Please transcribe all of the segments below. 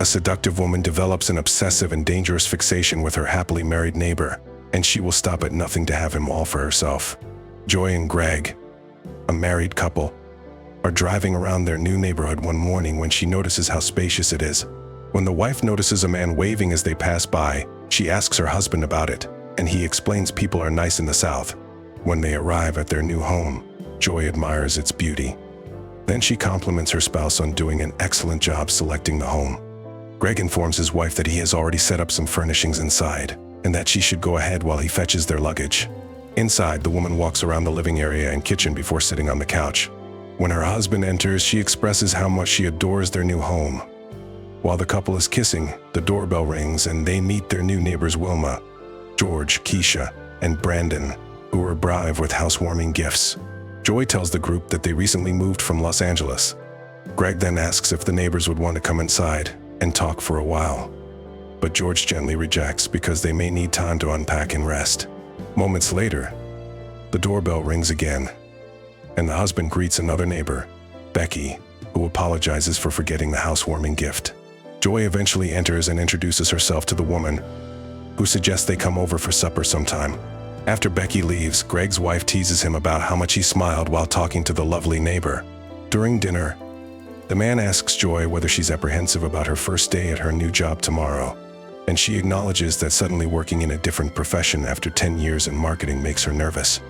A seductive woman develops an obsessive and dangerous fixation with her happily married neighbor, and she will stop at nothing to have him all for herself. Joy and Greg, a married couple, are driving around their new neighborhood one morning when she notices how spacious it is. When the wife notices a man waving as they pass by, she asks her husband about it, and he explains people are nice in the South. When they arrive at their new home, Joy admires its beauty. Then she compliments her spouse on doing an excellent job selecting the home. Greg informs his wife that he has already set up some furnishings inside, and that she should go ahead while he fetches their luggage. Inside, the woman walks around the living area and kitchen before sitting on the couch. When her husband enters, she expresses how much she adores their new home. While the couple is kissing, the doorbell rings and they meet their new neighbors Wilma, George, Keisha, and Brandon, who arrive with housewarming gifts. Joy tells the group that they recently moved from Los Angeles. Greg then asks if the neighbors would want to come inside and talk for a while. But George gently rejects because they may need time to unpack and rest. Moments later, the doorbell rings again, and the husband greets another neighbor, Becky, who apologizes for forgetting the housewarming gift. Joy eventually enters and introduces herself to the woman, who suggests they come over for supper sometime. After Becky leaves, Greg's wife teases him about how much he smiled while talking to the lovely neighbor. During dinner, the man asks Joy whether she's apprehensive about her first day at her new job tomorrow, and she acknowledges that suddenly working in a different profession after 10 years in marketing makes her nervous.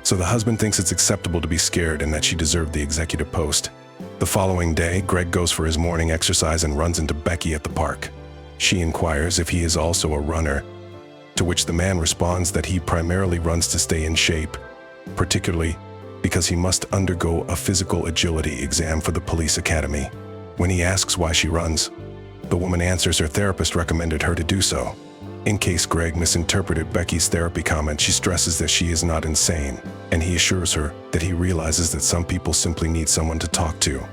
So the husband thinks it's acceptable to be scared and that she deserved the executive post. The following day, Greg goes for his morning exercise and runs into Becky at the park. She inquires if he is also a runner, to which the man responds that he primarily runs to stay in shape, particularly because he must undergo a physical agility exam for the police academy. When he asks why she runs, the woman answers her therapist recommended her to do so. In case Greg misinterpreted Becky's therapy comment, she stresses that she is not insane, and he assures her that he realizes that some people simply need someone to talk to.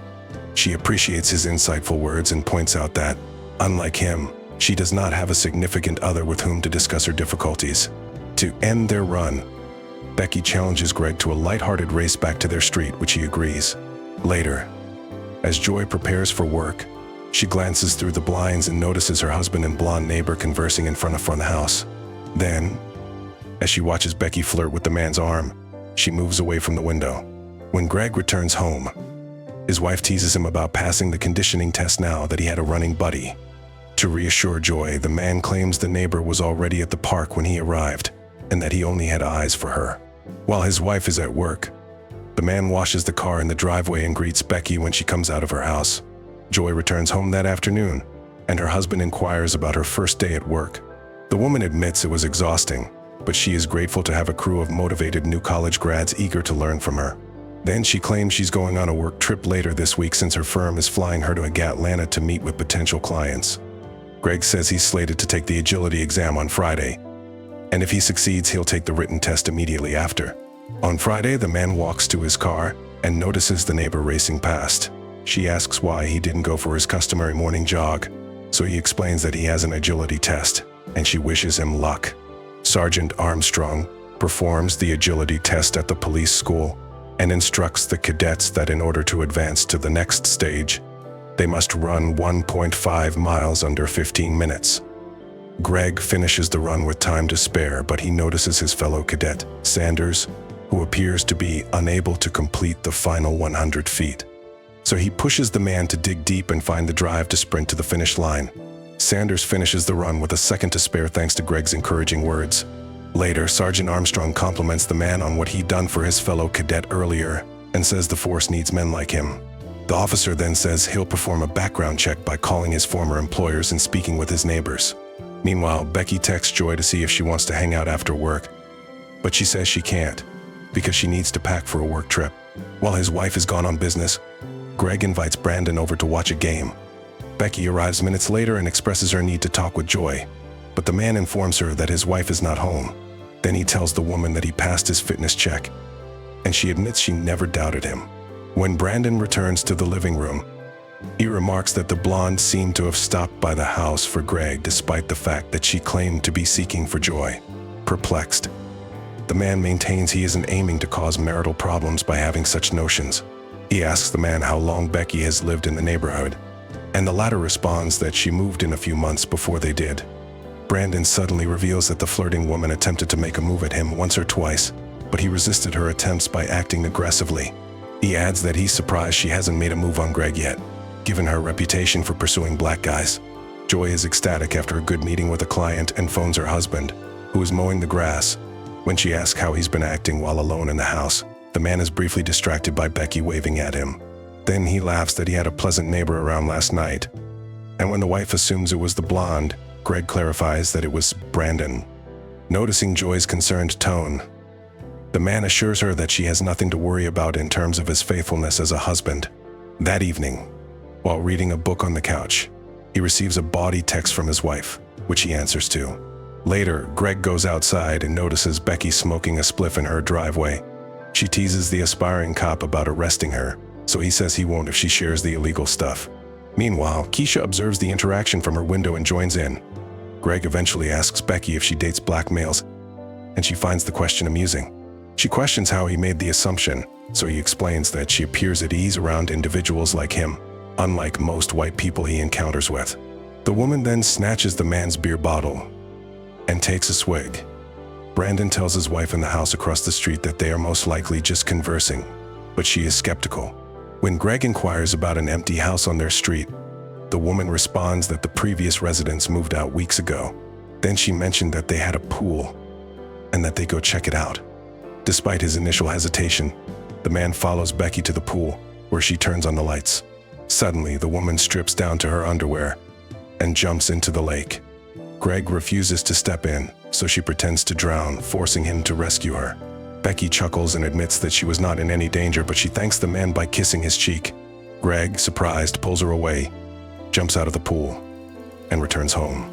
She appreciates his insightful words and points out that, unlike him, she does not have a significant other with whom to discuss her difficulties. To end their run, Becky challenges Greg to a lighthearted race back to their street, which he agrees. Later, as Joy prepares for work, she glances through the blinds and notices her husband and blonde neighbor conversing in front of the house. Then, as she watches Becky flirt with the man's arm, she moves away from the window. When Greg returns home, his wife teases him about passing the conditioning test now that he had a running buddy. To reassure Joy, the man claims the neighbor was already at the park when he arrived, and that he only had eyes for her. While his wife is at work, the man washes the car in the driveway and greets Becky when she comes out of her house. Joy returns home that afternoon, and her husband inquires about her first day at work. The woman admits it was exhausting, but she is grateful to have a crew of motivated new college grads eager to learn from her. Then she claims she's going on a work trip later this week since her firm is flying her to Atlanta to meet with potential clients. Greg says he's slated to take the agility exam on Friday, and if he succeeds, he'll take the written test immediately after. On Friday, the man walks to his car and notices the neighbor racing past. She asks why he didn't go for his customary morning jog, so he explains that he has an agility test, and she wishes him luck. Sergeant Armstrong performs the agility test at the police school and instructs the cadets that in order to advance to the next stage, they must run 1.5 miles under 15 minutes. Greg finishes the run with time to spare, but he notices his fellow cadet, Sanders, who appears to be unable to complete the final 100 feet. So he pushes the man to dig deep and find the drive to sprint to the finish line. Sanders finishes the run with a second to spare thanks to Greg's encouraging words. Later, Sergeant Armstrong compliments the man on what he'd done for his fellow cadet earlier and says the force needs men like him. The officer then says he'll perform a background check by calling his former employers and speaking with his neighbors. Meanwhile, Becky texts Joy to see if she wants to hang out after work, but she says she can't because she needs to pack for a work trip. While his wife is gone on business, Greg invites Brandon over to watch a game. Becky arrives minutes later and expresses her need to talk with Joy, but the man informs her that his wife is not home. Then he tells the woman that he passed his fitness check, and she admits she never doubted him. When Brandon returns to the living room, he remarks that the blonde seemed to have stopped by the house for Greg despite the fact that she claimed to be seeking for Joy. Perplexed, the man maintains he isn't aiming to cause marital problems by having such notions. He asks the man how long Becky has lived in the neighborhood, and the latter responds that she moved in a few months before they did. Brandon suddenly reveals that the flirting woman attempted to make a move at him once or twice, but he resisted her attempts by acting aggressively. He adds that he's surprised she hasn't made a move on Greg yet, given her reputation for pursuing black guys. Joy is ecstatic after a good meeting with a client and phones her husband, who is mowing the grass. When she asks how he's been acting while alone in the house, the man is briefly distracted by Becky waving at him. Then he laughs that he had a pleasant neighbor around last night. And when the wife assumes it was the blonde, Greg clarifies that it was Brandon. Noticing Joy's concerned tone, the man assures her that she has nothing to worry about in terms of his faithfulness as a husband. That evening, while reading a book on the couch, he receives a bawdy text from his wife, which he answers to. Later, Greg goes outside and notices Becky smoking a spliff in her driveway. She teases the aspiring cop about arresting her, so he says he won't if she shares the illegal stuff. Meanwhile, Keisha observes the interaction from her window and joins in. Greg eventually asks Becky if she dates black males, and she finds the question amusing. She questions how he made the assumption, so he explains that she appears at ease around individuals like him, unlike most white people he encounters with. The woman then snatches the man's beer bottle and takes a swig. Brandon tells his wife in the house across the street that they are most likely just conversing, but she is skeptical. When Greg inquires about an empty house on their street, the woman responds that the previous residents moved out weeks ago. Then she mentioned that they had a pool and that they go check it out. Despite his initial hesitation, the man follows Becky to the pool, where she turns on the lights. Suddenly, the woman strips down to her underwear and jumps into the lake. Greg refuses to step in, so she pretends to drown, forcing him to rescue her. Becky chuckles and admits that she was not in any danger, but she thanks the man by kissing his cheek. Greg, surprised, pulls her away, jumps out of the pool, and returns home.